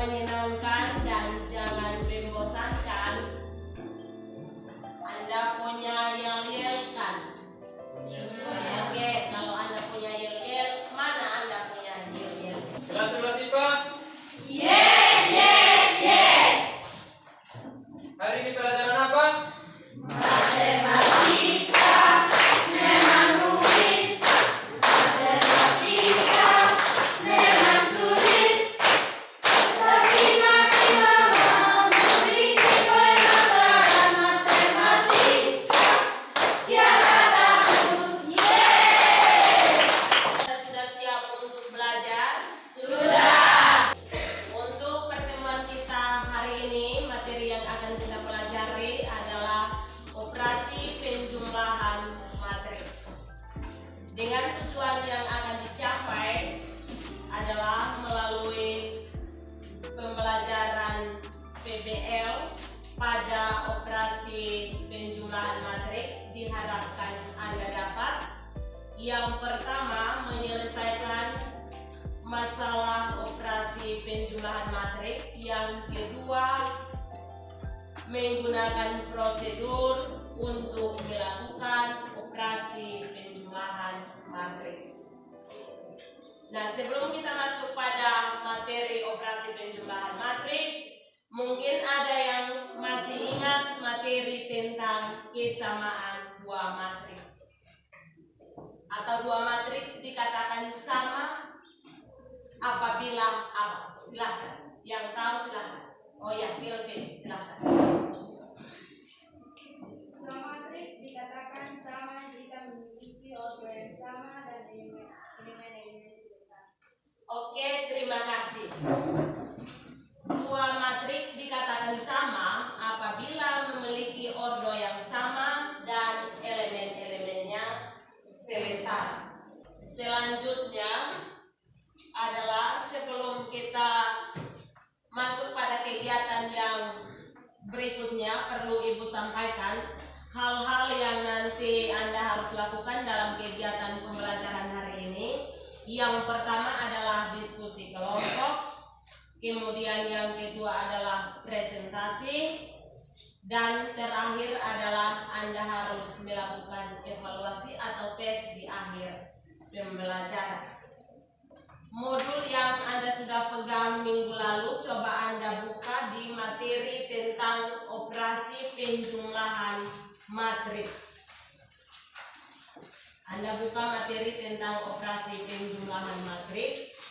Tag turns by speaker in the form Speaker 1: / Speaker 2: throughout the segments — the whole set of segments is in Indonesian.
Speaker 1: menyenangkan dan jangan membosankan. Anda punya yel-yel kan? Oke, kalau Anda punya yel-yel, mana Anda punya yel-yel?
Speaker 2: Kelas 11 IPA?
Speaker 3: Yes, yes, yes.
Speaker 2: Hari ini pelajaran apa?
Speaker 3: Matematika memang rumit. Matematika memang sulit. Tapi makin lama memiliki permasalahan matematika. Siapa takut?
Speaker 1: Anda sudah siap untuk belajar?
Speaker 3: Sudah.
Speaker 1: Untuk pertemuan kita hari ini, materi yang akan kita pelajari adalah operasi penjumlahan matriks. Dengan tujuan yang akan dicapai adalah melalui pembelajaran PBL pada operasi penjumlahan matriks, diharapkan Anda dapat yang pertama menyelesaikan masalah operasi penjumlahan matriks, yang kedua menggunakan prosedur untuk melakukan operasi penjumlahan matriks. Nah, sebelum kita masuk pada materi operasi penjumlahan matriks, mungkin ada yang masih ingat materi tentang kesamaan dua matriks. Atau dua matriks dikatakan sama apabila apa? Silahkan. Yang tahu silahkan. Oh ya, Kelvin, silahkan.
Speaker 4: Dua matriks dikatakan sama jika memiliki order yang sama dan elemen-elemen serupa.
Speaker 1: Oke, terima kasih. Dua matriks dikatakan sama apabila memiliki ordo yang sama dan elemen-elemennya serentak. Selanjutnya adalah sebelum kita masuk pada kegiatan yang berikutnya, perlu Ibu sampaikan hal-hal yang nanti Anda harus lakukan dalam kegiatan pembelajaran hari ini. Yang pertama adalah diskusi kelompok, kemudian yang kedua adalah presentasi, dan terakhir adalah Anda harus melakukan evaluasi atau tes di akhir pembelajaran. Modul yang Anda sudah pegang minggu lalu, coba Anda buka di materi tentang operasi penjumlahan matriks. Anda buka materi tentang operasi penjumlahan matriks.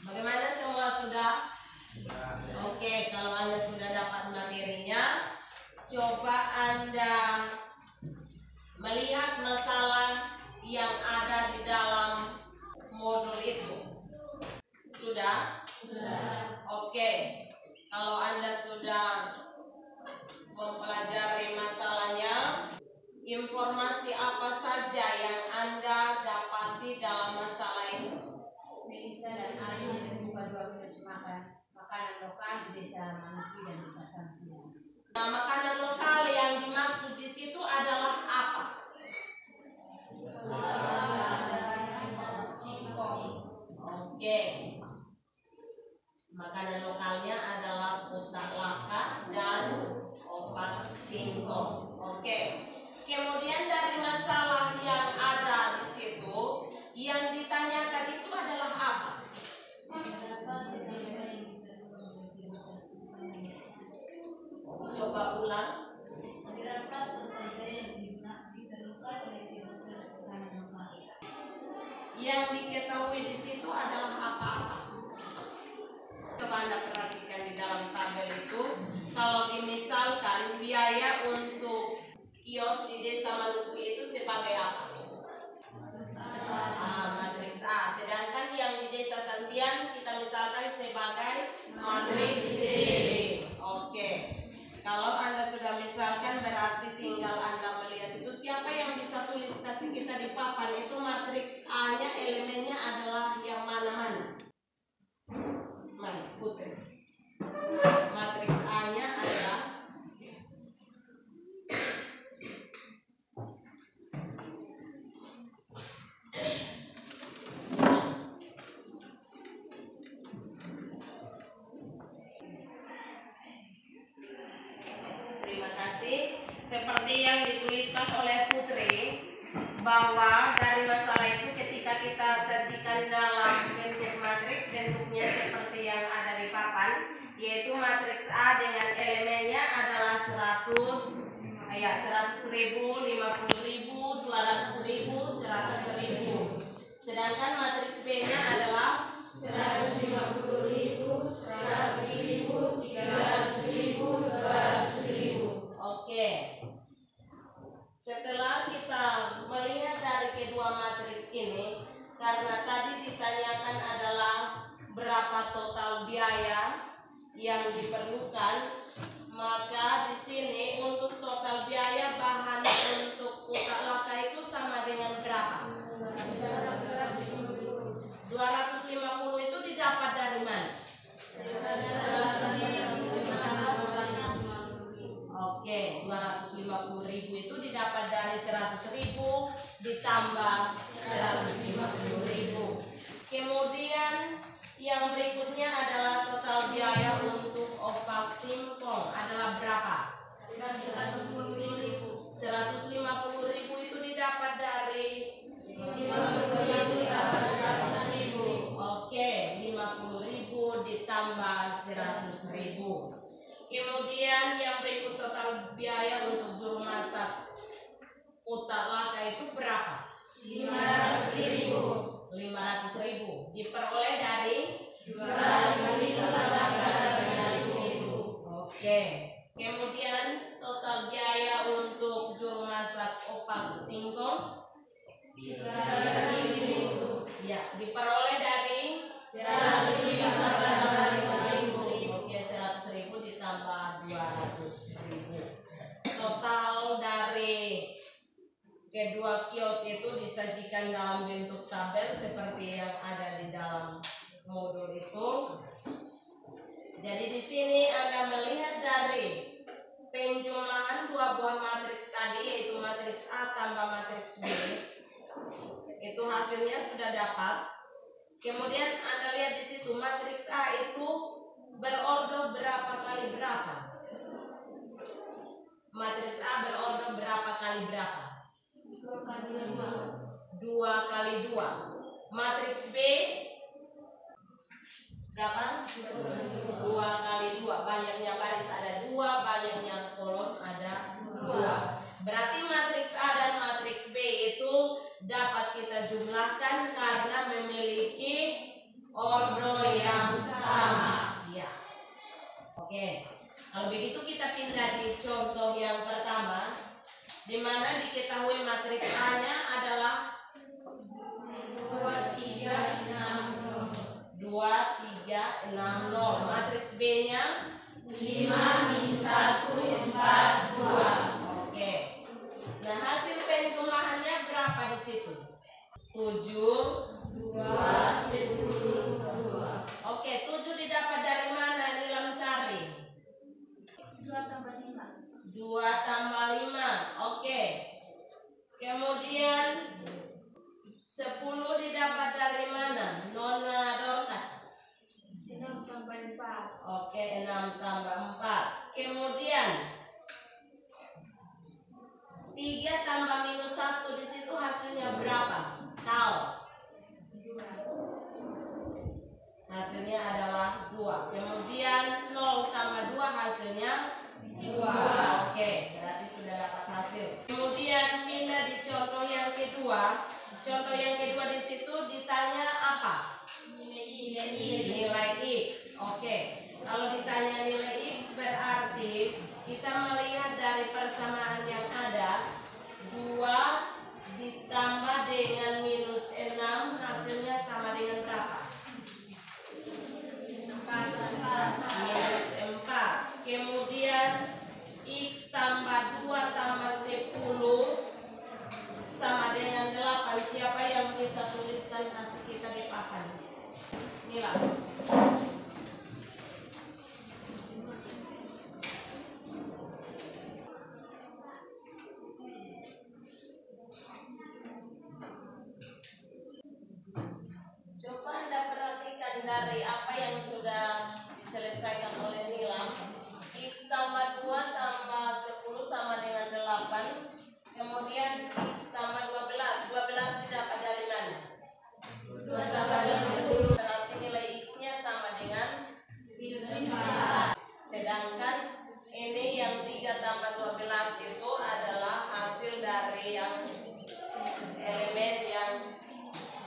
Speaker 1: Bagaimana, semua sudah? Oke, kalau Anda sudah dapat materinya, coba Anda melihat masalah yang ada di dalam modul itu. Sudah?
Speaker 4: Sudah.
Speaker 1: Oke. Kalau Anda sudah mempelajari masalahnya, informasi apa saja yang Anda dapati dalam masalah itu?
Speaker 5: Melisa dan Ayu membuka 2 kios makanan lokal di desa Manuki dan desa Sampian.
Speaker 1: Nah, makanan lokal yang dimaksud di situ adalah apa? Oke. Makanan lokalnya adalah otak laka dan opak singkong. Oke. Kemudian dari masalah yang ada di situ, yang ditanyakan itu adalah apa? Coba ulang. Yang diketahui di situ adalah apa-apa? Coba Anda perhatikan di dalam tabel itu. Kalau dimisalkan biaya untuk kios di desa Manuki itu sebagai apa? Matriks A. Sedangkan yang di desa Santian kita misalkan sebagai matriks B. Oke. Kalau Anda sudah misalkan, berarti tinggal Anda melihat itu siapa yang bisa tulis, kasih kita di papan itu matriks A-nya elemennya adalah yang mana-mana. Mari, Putri. Matriks A-nya adalah yaitu matriks A dengan elemennya adalah 100.000, 50.000, 200.000, 100.000. Sedangkan matriks B-nya adalah
Speaker 3: 150.000, 100.000, 300.000, 200.000.
Speaker 1: Oke. Setelah kita melihat dari kedua matriks ini, karena tadi ditanyakan adalah berapa total biaya yang diperlukan, maka di sini untuk total biaya bahan untuk putak laka itu sama dengan berapa? 250 itu didapat dari mana? Oke, 250.000 itu didapat dari 100.000 ditambah 150.000. Kemudian yang berikutnya adalah total biaya untuk opak singkong adalah berapa? 150.000 itu didapat dari
Speaker 3: 50.000.
Speaker 1: Oke, 50.000 ditambah 100.000. Kemudian yang berikut total biaya untuk juru masak putak laka itu berapa?
Speaker 3: 500.000.
Speaker 1: 500.000 diperoleh dari
Speaker 3: 200.000.
Speaker 1: Oke. Kemudian total biaya untuk juru masak opak singkong
Speaker 3: 100.000.
Speaker 1: ya diperoleh dari
Speaker 3: 150.000.
Speaker 1: Oke, 100.000 ditambah 200.000. Total dari kedua kios itu disajikan dalam bentuk tabel seperti yang ada di dalam modul itu. Jadi di sini Anda melihat dari penjumlahan dua buah matriks tadi, yaitu matriks A tambah matriks B. Itu hasilnya sudah dapat. Kemudian Anda lihat di situ matriks A itu berorder berapa kali berapa? Matriks A berorder berapa kali berapa? 2 kali 2. Matriks B berapa? 2 kali 2. Banyaknya baris ada 2, banyaknya kolom ada 2. Berarti matriks A dan matriks B itu dapat kita jumlahkan karena memiliki order yang sama. Ya. Oke. Kalau begitu kita pindah di contoh yang pertama, di mana diketahui matriks A-nya adalah
Speaker 3: 2, 3, 6, 0.
Speaker 1: 2, 3, 6, 0. Matriks B-nya
Speaker 3: 5, min 1, 4, 2.
Speaker 1: oke. Nah, hasil penjumlahannya berapa di situ? 7,
Speaker 3: 2, 10, 2.
Speaker 1: Oke, 7 didapat dari mana Nilam Sari?
Speaker 4: 2 tambah 5.
Speaker 1: 2 tambah 5. Oke. Kemudian 10 didapat dari mana? Nona Dorcas.
Speaker 4: 6 tambah 4.
Speaker 1: Oke, 6 tambah 4. Kemudian 3 tambah minus 1 di situ hasilnya berapa? Tahu?
Speaker 4: 2.
Speaker 1: Hasilnya adalah 2. Kemudian 0 tambah 2 hasilnya 2. Oke, berarti sudah dapat hasil. Kemudian pindah di contoh yang kedua. Contoh yang kedua di situ ditanya apa? Nilai X. Oke. Kalau ditanya nilai X berarti kita melihat dari persamaan yang ada 2 ditambah dengan minus 6 hasilnya sama dengan berapa? Minus 4. Kemudian X tambah 2 tambah 10 sama dengan 8. Siapa yang bisa tuliskan hasil kita di papan? Nila.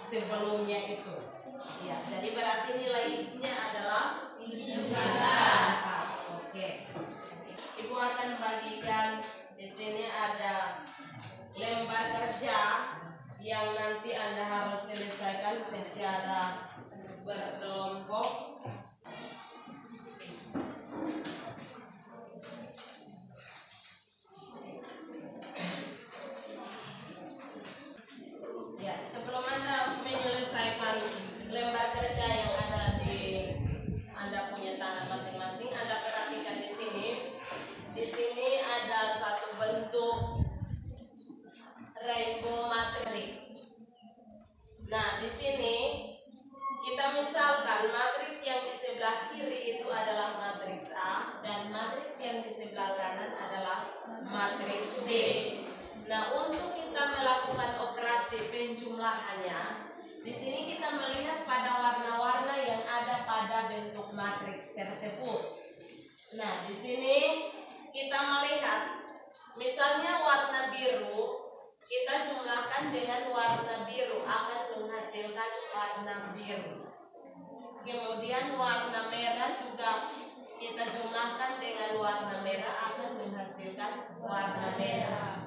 Speaker 1: sebelumnya itu. Ya, jadi berarti nilai X-nya adalah 4. Oke. Ibu akan bagikan di sini ada lembar kerja yang nanti Anda harus selesaikan secara berkelompok. Ya, sebelum Anda menyelesaikan lembar kerja yang ada di Anda punya tangan masing-masing, Anda perhatikan di sini. Di sini ada satu bentuk rainbow matrix. Nah, di sini kita misalkan matriks yang di sebelah kiri itu adalah matriks A dan matriks yang di sebelah kanan adalah matriks B. Nah, untuk kita melakukan operasi penjumlahannya, di sini kita melihat pada warna-warna yang ada pada bentuk matriks tersebut. Nah, di sini kita melihat misalnya warna biru, kita jumlahkan dengan warna biru akan menghasilkan warna biru. Kemudian warna merah juga kita jumlahkan dengan warna merah akan menghasilkan warna merah.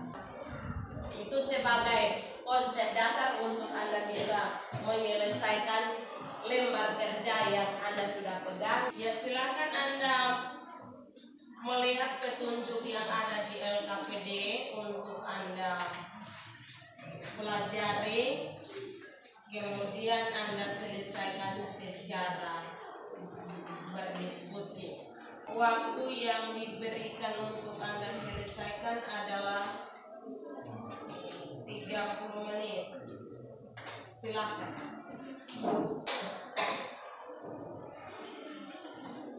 Speaker 1: Itu sebagai konsep dasar untuk Anda bisa menyelesaikan lembar kerja yang Anda sudah pegang. Ya, silakan Anda melihat petunjuk yang ada di LKPD untuk Anda pelajari, kemudian Anda selesaikan secara berdiskusi. Waktu yang diberikan untuk Anda selesaikan adalah 30 menit. Silakan.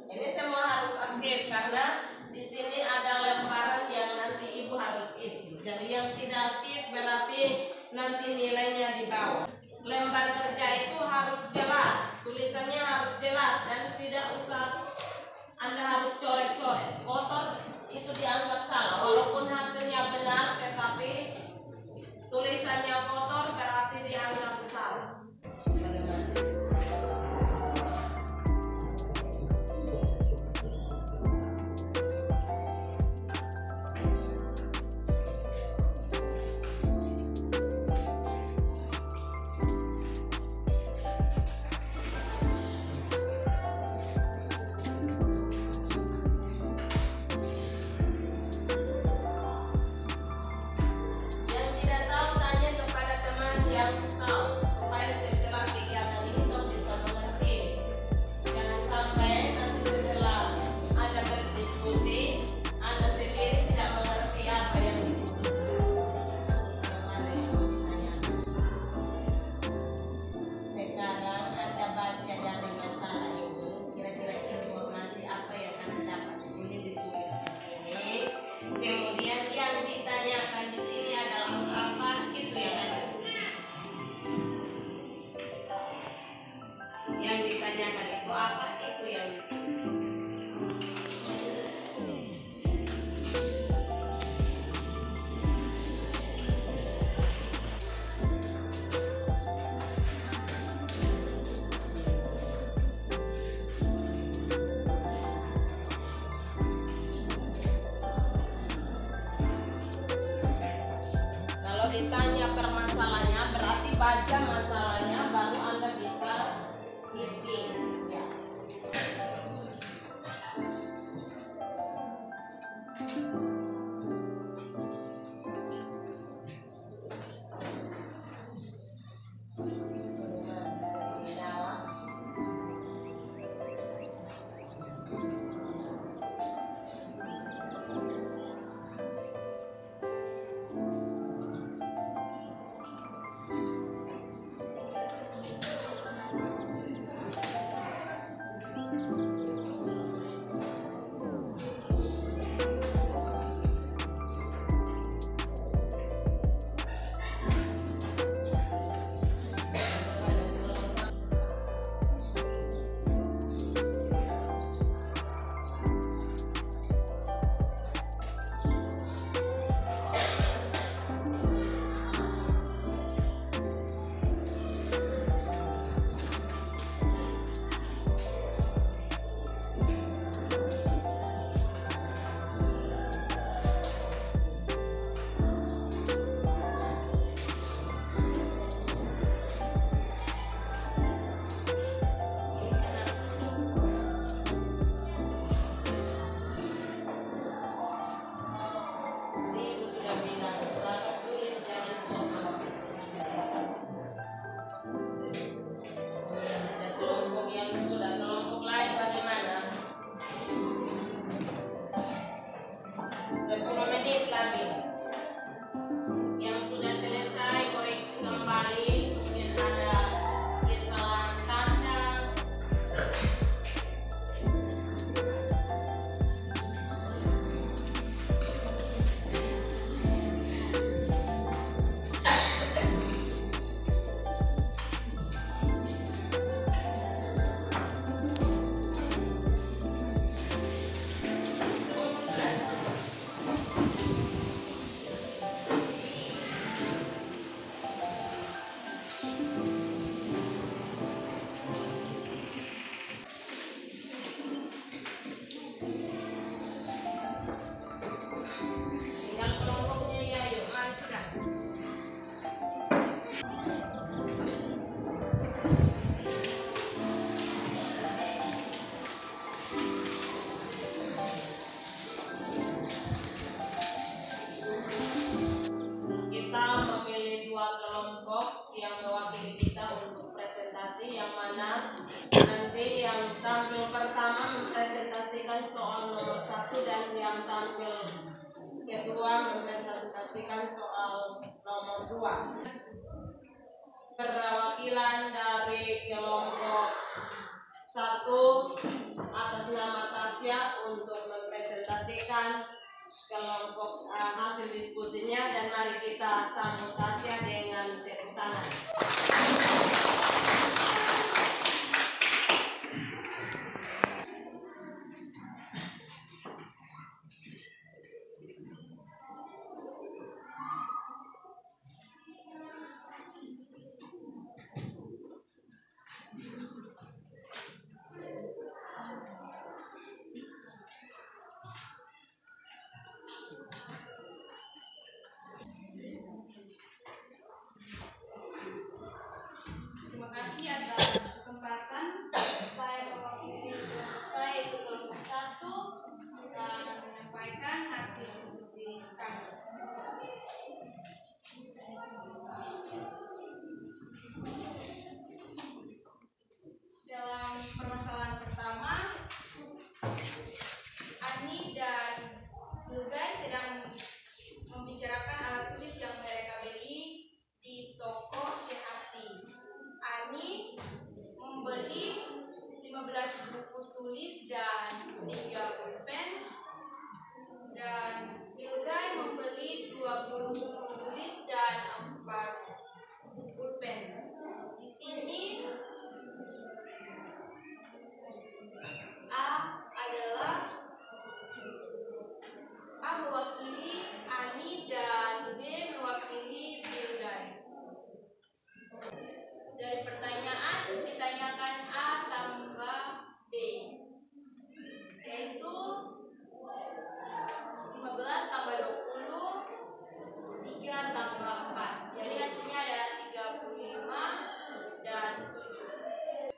Speaker 1: Ini semua harus aktif karena di sini ada lembaran yang nanti Ibu harus isi. Jadi yang tidak aktif berarti nanti nilainya di bawah. Lembar kerja itu harus jelas, tulisannya harus jelas dan tidak usah Anda harus coret-coret. Kotor itu dianggap salah, walaupun hasilnya benar tetapi tulisannya kotor berarti dianggap salah. Yang ditanyakan itu apa, itu yang ditulis. Kalau ditanya permasalahannya berarti baca masalahnya baru Anda bisa isi. Ya. nomor 1 dan yang tampil kedua mempresentasikan soal nomor 2. Perwakilan dari kelompok 1 atas nama Tasya untuk mempresentasikan kelompok hasil diskusinya, dan mari kita sambut Tasya dengan tepuk tangan.
Speaker 4: Terima kasih atas kesempatan saya mewakili saya itu kelompok 1 dan menyampaikan hasil diskusi kami. Dalam permasalahan pertama, Ani dan Nurgai sedang membicarakan alat tulis yang mereka beli di toko Sehati. Ani membeli 15 buku tulis dan 3 pulpen, dan Nurgai membeli 20 buku tulis dan 4 pulpen. Di sini A mewakili Ani dan B mewakili Nurgai. Dari pertanyaan ditanyakan A tambah B, yaitu 15 tambah 20, 3 tambah 4. Jadi hasilnya adalah 35 dan 7.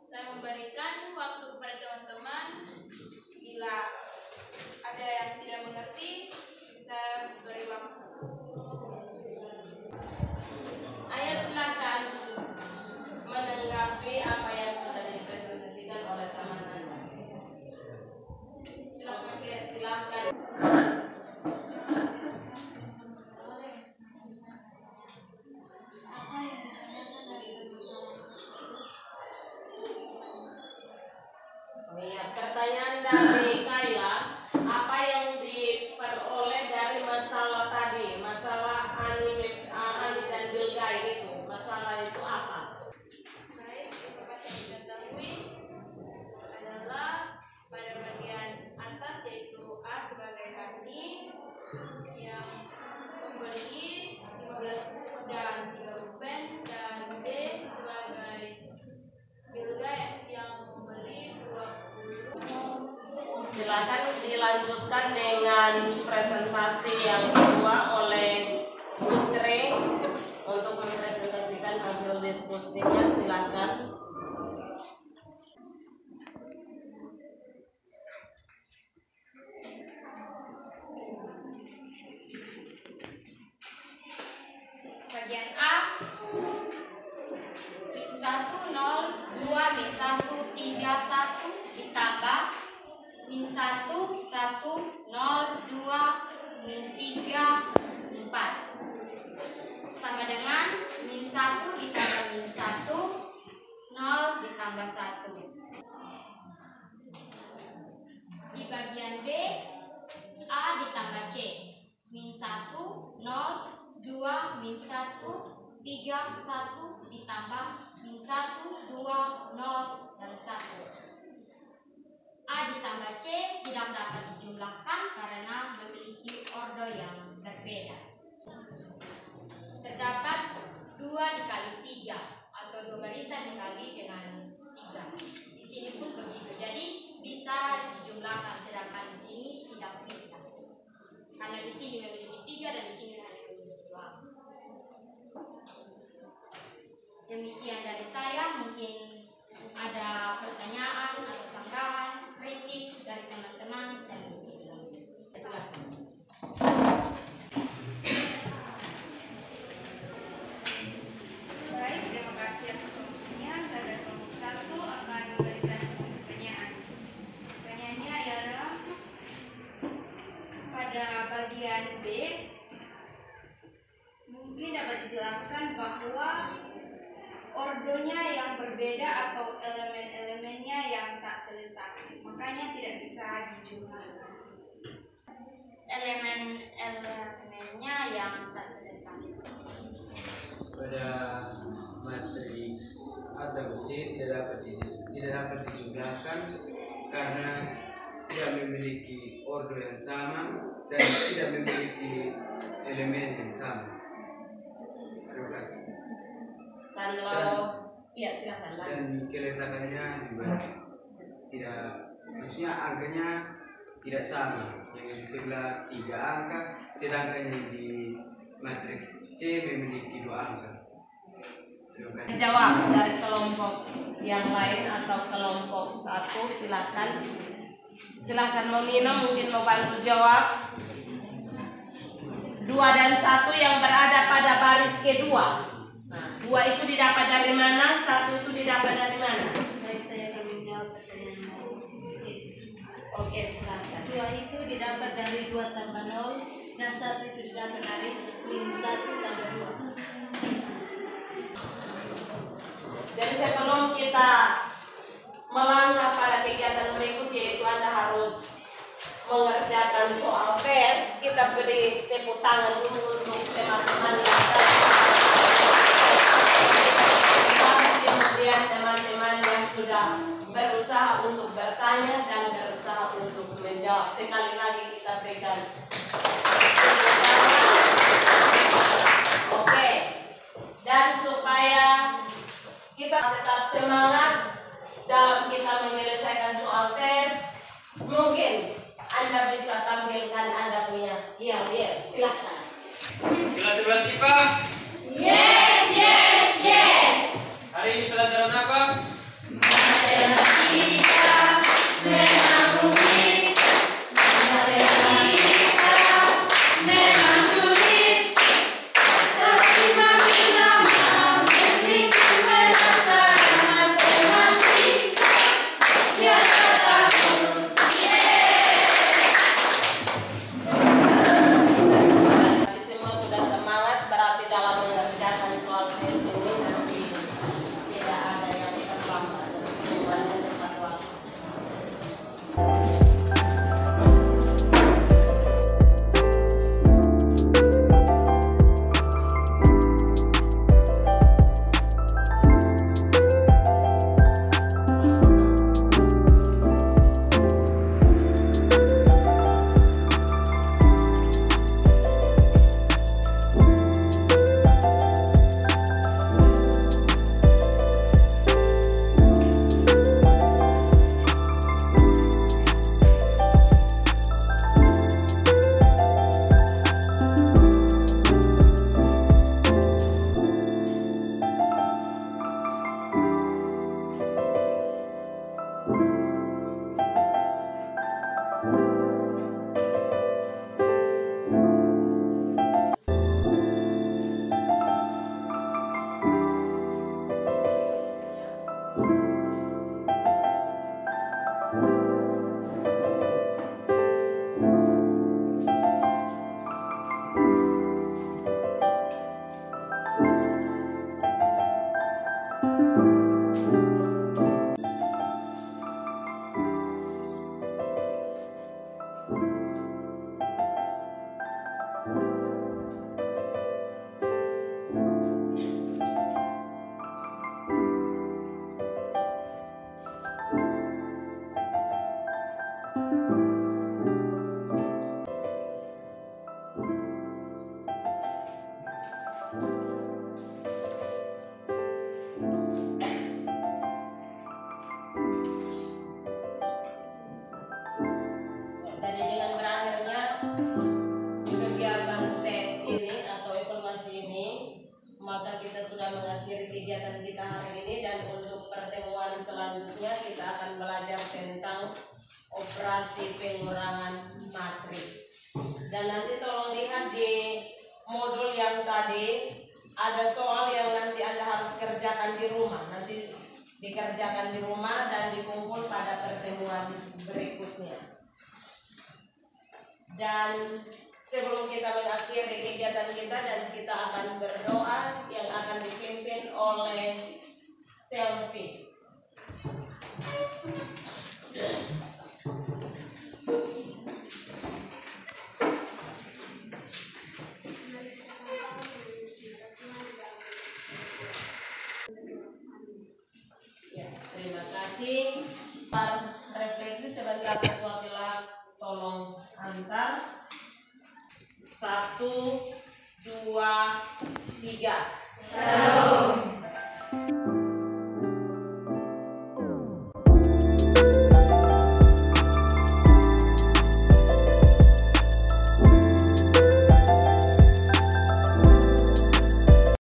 Speaker 4: Saya memberikan waktu kepada teman-teman. Bila ada yang tidak mengerti, saya beri waktu.
Speaker 1: Ayo silakan menanggapi apa yang sudah dipresentasikan oleh teman Anda. Silakan.
Speaker 4: Apa yang ditanyakan dari permasalahan?
Speaker 1: Oh iya, pertanyaan dari Kayla, apa yang diperoleh dari masalah tadi, masalah Ani dan Bilgai itu, masalah itu apa?
Speaker 4: Baik, informasi yang diketahui adalah pada bagian atas, yaitu A sebagai Hani yang membeli 15 buku dan 3 pulpen, dan B sebagai Bilga yang membeli 20.
Speaker 1: Silakan dilanjutkan dengan presentasi yang kedua oleh Putri untuk mempresentasikan hasil diskusinya. Silakan.
Speaker 3: Bagian A, min 1, 0, 2, min 1, 3, 1 ditambah min 1, 1, 0, 2, min 3, 4 sama dengan min 1 ditambah min 1, 0 ditambah 1. Di bagian B, A ditambah C, min 1, 0, 2, min 1, 3, 1 ditambah min 1, 2, 0, dan 1. A ditambah C tidak dapat dijumlahkan karena memiliki ordo yang berbeda. Terdapat 2 dikali 3 atau 2 barisan dikali dengan 3. Di sini pun begitu. Jadi bisa dijumlahkan, sedangkan di sini tidak bisa. Karena di sini memiliki 3 dan di sini hanya memiliki 2. Demikian dari saya, mungkin ada pertanyaan atau sanggahan, kritik dari teman-teman, saya silakan.
Speaker 4: Baik, terima kasih atas waktunya. Saya dari kelompok 1 akan memberikan sebuah pertanyaan. Pertanyaannya adalah modelnya yang berbeda atau elemen-elemennya yang tak serentak, makanya tidak bisa dijumlahkan.
Speaker 3: Elemen-elemennya yang tak serentak.
Speaker 6: Pada matriks A dan C tidak dapat dijumlahkan karena tidak memiliki ordo yang sama dan tidak memiliki elemen yang sama. Terima kasih.
Speaker 1: Kalau ya silakan.
Speaker 6: Dan keletakannya juga tidak, maksudnya angkanya tidak sama. Yang di sebelah 3 angka, sedangkan yang di matriks C memiliki 2 angka. Terima kasih.
Speaker 1: Jawab dari kelompok yang lain atau kelompok 1, silakan. Silakan meminum, mungkin mau bantu jawab. 2 dan 1 yang berada pada baris kedua. Nah, 2 itu didapat dari mana? 1 itu didapat dari mana?
Speaker 5: Baik, saya akan menjawab pertanyaan
Speaker 1: Oke, silakan.
Speaker 5: 2 itu didapat dari 2 tambah 0 dan 1 itu didapat dari minus 1 tambah 2.
Speaker 1: Jadi sebelum kita melangkah pada kegiatan berikut, yaitu Anda harus mengerjakan soal tes, kita beri tepuk tangan dulu untuk teman-teman yang kemudian teman-teman yang sudah berusaha untuk bertanya dan berusaha untuk menjawab. Sekali lagi kita berikan tepuk tangan. Oke, dan supaya kita tetap semangat dalam kita menyelesaikan soal tes, mungkin Anda bisa tampilkan Anda punya hiar-hiar. Silahkan.
Speaker 2: Kelas 11 IPA.
Speaker 3: Yes, yes, yes.
Speaker 2: Hari ini pelajaran apa?
Speaker 3: Matematika memang rumit. Matematika memang sulit. Tapi makin lama makin penasaran matematika. Siapa takut?
Speaker 1: Tadi semua sudah semangat, berarti dalam mengerjakan soal tes ini nanti tidak ada yang terlambat, semuanya tepat waktu. Jadi dengan berakhirnya kegiatan tes ini atau evaluasi ini, maka kita sudah mengakhiri kegiatan kita hari ini, dan untuk pertemuan selanjutnya kita akan belajar tentang operasi pengurangan matriks. Dan nanti tolong lihat di modul yang tadi ada soal yang nanti Anda harus kerjakan di rumah. Nanti dikerjakan di rumah dan dikumpul pada pertemuan berikutnya. Dan sebelum kita mengakhiri kegiatan kita, dan kita akan berdoa yang akan dipimpin oleh Sofi. Ya, terima kasih. Refleksi sebentar ketua kelas, tolong antar 1